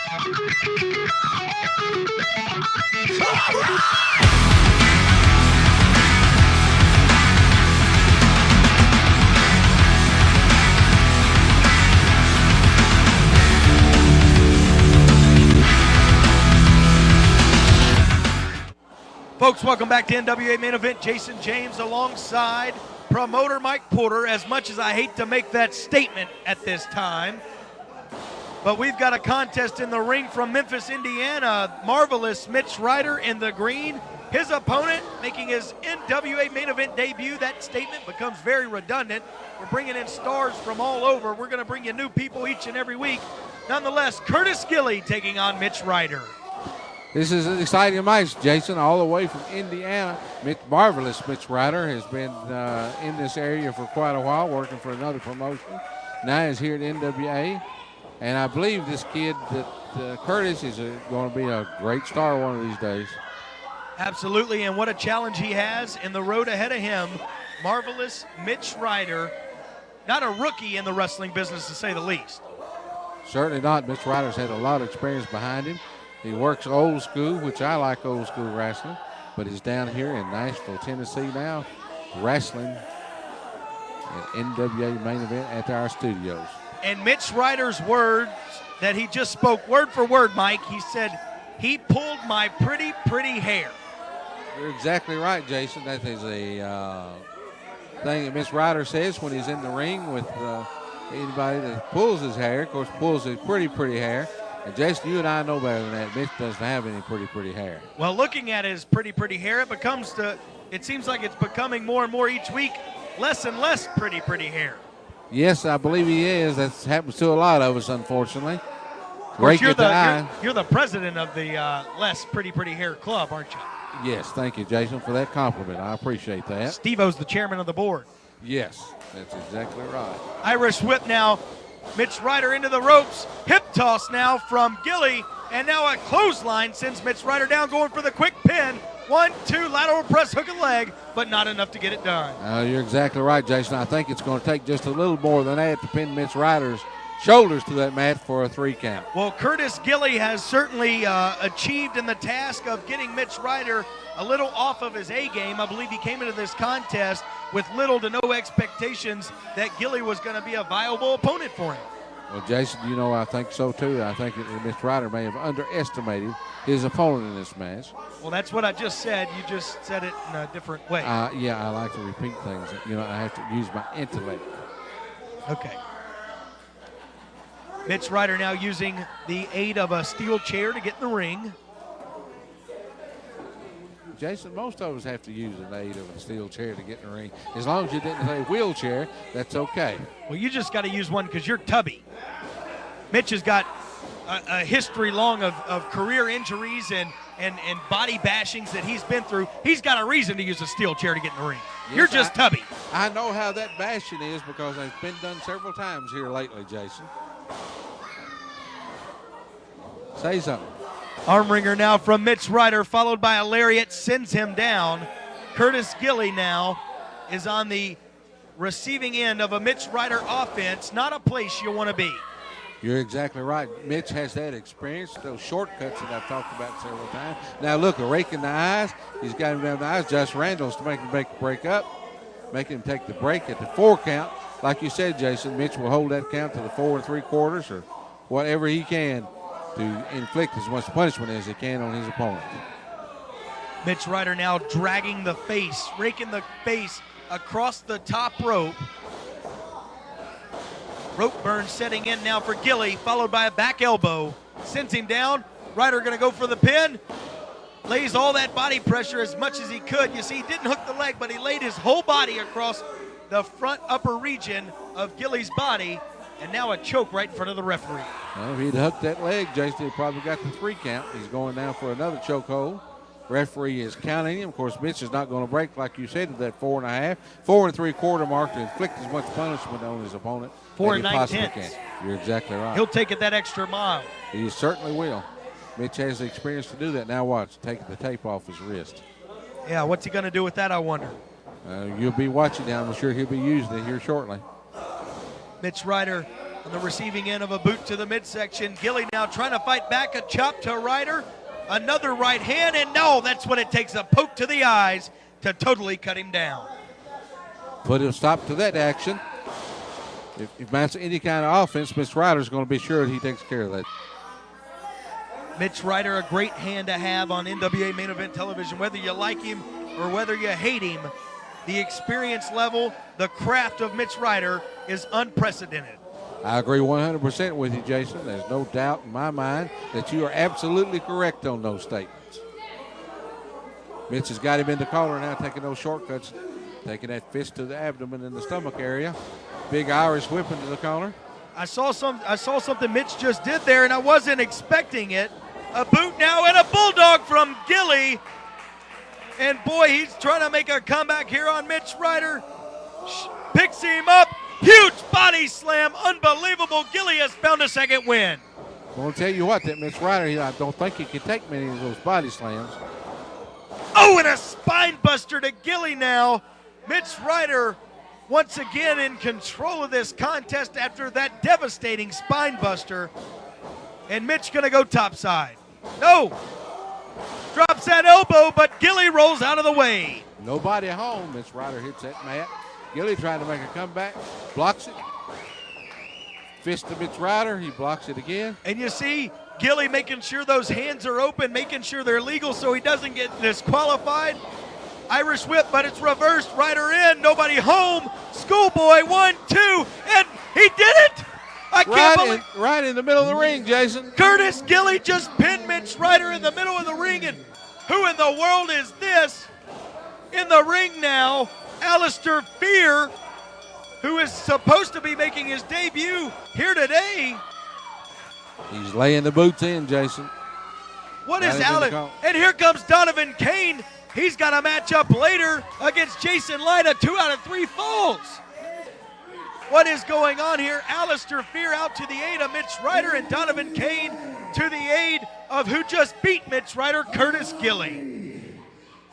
Folks, welcome back to NWA Main Event. Jason James alongside promoter Mike Porter. As much as I hate to make that statement at this time, but we've got a contest in the ring from Memphis, Indiana. Marvelous Mitch Ryder in the green. His opponent making his NWA Main Event debut. That statement becomes very redundant. We're bringing in stars from all over. We're going to bring you new people each and every week. Nonetheless, Curtis Gilley taking on Mitch Ryder. This is an exciting match, Jason, all the way from Indiana. Marvelous Mitch Ryder has been in this area for quite a while, working for another promotion. Now he's here at NWA, and I believe this kid, that Curtis, is going to be a great star one of these days. Absolutely, and what a challenge he has in the road ahead of him. Marvelous Mitch Ryder, not a rookie in the wrestling business to say the least. Certainly not. Mitch Ryder's had a lot of experience behind him. He works old school, which I like old school wrestling, but he's down here in Nashville, Tennessee now, wrestling at NWA Main Event at our studios. And Mitch Ryder's words that he just spoke, word for word, Mike, he said, he pulled my pretty, pretty hair. You're exactly right, Jason. That is a thing that Mitch Ryder says when he's in the ring with anybody that pulls his hair, of course, pulls his pretty, pretty hair. And Jason, you and I know better than that. Mitch doesn't have any pretty, pretty hair. Well, looking at his pretty, pretty hair, it seems like it's becoming more and more each week, less and less pretty, pretty hair. Yes, I believe he is. That happens to a lot of us, unfortunately. You're the president of the Less Pretty, Pretty Hair Club, aren't you? Yes, thank you, Jason, for that compliment. I appreciate that. Steve-O's the chairman of the board. Yes, that's exactly right. Irish whip now. Mitch Ryder into the ropes. Hip toss now from Gilley. And now a clothesline sends Mitch Ryder down, going for the quick pin. 1, 2, lateral press, hook and leg, but not enough to get it done. You're exactly right, Jason. I think it's going to take just a little more than that to pin Mitch Ryder's shoulders to that mat for a 3 count. Well, Curtis Gilley has certainly achieved in the task of getting Mitch Ryder a little off of his A game. I believe he came into this contest with little to no expectations that Gilley was going to be a viable opponent for him. Well, Jason, you know, I think so too. I think Mitch Ryder may have underestimated his opponent in this match. Well, that's what I just said. You just said it in a different way. Yeah, I like to repeat things. You know, I have to use my intellect. Okay. Mitch Ryder now using the aid of a steel chair to get in the ring. Jason, most of us have to use an aid of a steel chair to get in the ring. As long as you didn't say wheelchair, that's okay. Well, you just got to use one because you're tubby. Mitch has got a history long of career injuries and body bashings that he's been through. He's got a reason to use a steel chair to get in the ring. Yes, you're just tubby. I know how that bashing is because it's been done several times here lately, Jason. Say something. Arm wringer now from Mitch Ryder, followed by a lariat, sends him down. Curtis Gilley now is on the receiving end of a Mitch Ryder offense. Not a place you want to be. You're exactly right. Mitch has that experience, those shortcuts that I've talked about several times. Now look, a rake in the eyes. He's got him down the eyes. Josh Randall's to make him break the break up, making him take the break at the 4 count. Like you said, Jason, Mitch will hold that count to the 4 3/4 or whatever he can to inflict as much punishment as he can on his opponent. Mitch Ryder now dragging the face, raking the face across the top rope. Rope burn setting in now for Gilley, followed by a back elbow. Sends him down. Ryder going to go for the pin. Lays all that body pressure as much as he could. You see, he didn't hook the leg, but he laid his whole body across the front upper region of Gilley's body. And now a choke right in front of the referee. Well, if he'd hooked that leg, Jason, he probably got the 3 count. He's going down for another chokehold. Referee is counting him. Of course, Mitch is not going to break, like you said, at that 4 1/2, 4 3/4 mark to inflict as much punishment on his opponent 4 as he possibly 9/10. can. You're exactly right. He'll take it that extra mile. He certainly will. Mitch has the experience to do that. Now watch, taking the tape off his wrist. Yeah, what's he going to do with that, I wonder? You'll be watching now. I'm sure he'll be using it here shortly. Mitch Ryder On the receiving end of a boot to the midsection, Gilley now trying to fight back, a chop to Ryder, another right hand, and no, that's what it takes, a poke to the eyes to totally cut him down. Put a stop to that action. If mounts any kind of offense, Mitch Ryder's going to be sure that he takes care of that. Mitch Ryder, a great hand to have on NWA Main Event Television. Whether you like him or whether you hate him, the experience level, the craft of Mitch Ryder is unprecedented. I agree 100% with you, Jason. There's no doubt in my mind that you are absolutely correct on those statements. Mitch has got him in the collar now, taking those shortcuts, taking that fist to the abdomen and the stomach area. Big Irish whip into the collar. I saw something Mitch just did there, and I wasn't expecting it. A boot now and a bulldog from Gilley. And boy, he's trying to make a comeback here on Mitch Ryder. Picks him up. Huge body slam. Unbelievable. Gilley has found a second win. I'm going to tell you what, that Mitch Ryder, I don't think he can take many of those body slams. Oh, and a spine buster to Gilley now. Mitch Ryder once again in control of this contest after that devastating spine buster. And Mitch going to go topside. No. Drops that elbow, but Gilley rolls out of the way. Nobody home. Mitch Ryder hits that mat. Gilley trying to make a comeback. Blocks it. Fist to Mitch Ryder. He blocks it again. And you see Gilley making sure those hands are open, making sure they're legal so he doesn't get disqualified. Irish whip, but it's reversed. Ryder in. Nobody home. Schoolboy, 1, 2, and he did it. I can't believe. Right in the middle of the ring, Jason. Curtis Gilley just pinned Mitch Ryder in the middle of the ring, and who in the world is this? In the ring now, Alistair Fear, who is supposed to be making his debut here today. He's laying the boots in, Jason. What is Alex? And here comes Donovan Kane. He's got a matchup later against Jason Lyda, 2 out of 3 falls. What is going on here? Alistair Fear out to the aid of Mitch Ryder, and Donovan Kane to the aid of who just beat Mitch Ryder, Curtis Gilley.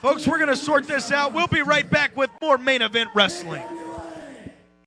Folks, we're going to sort this out. We'll be right back with more Main Event Wrestling.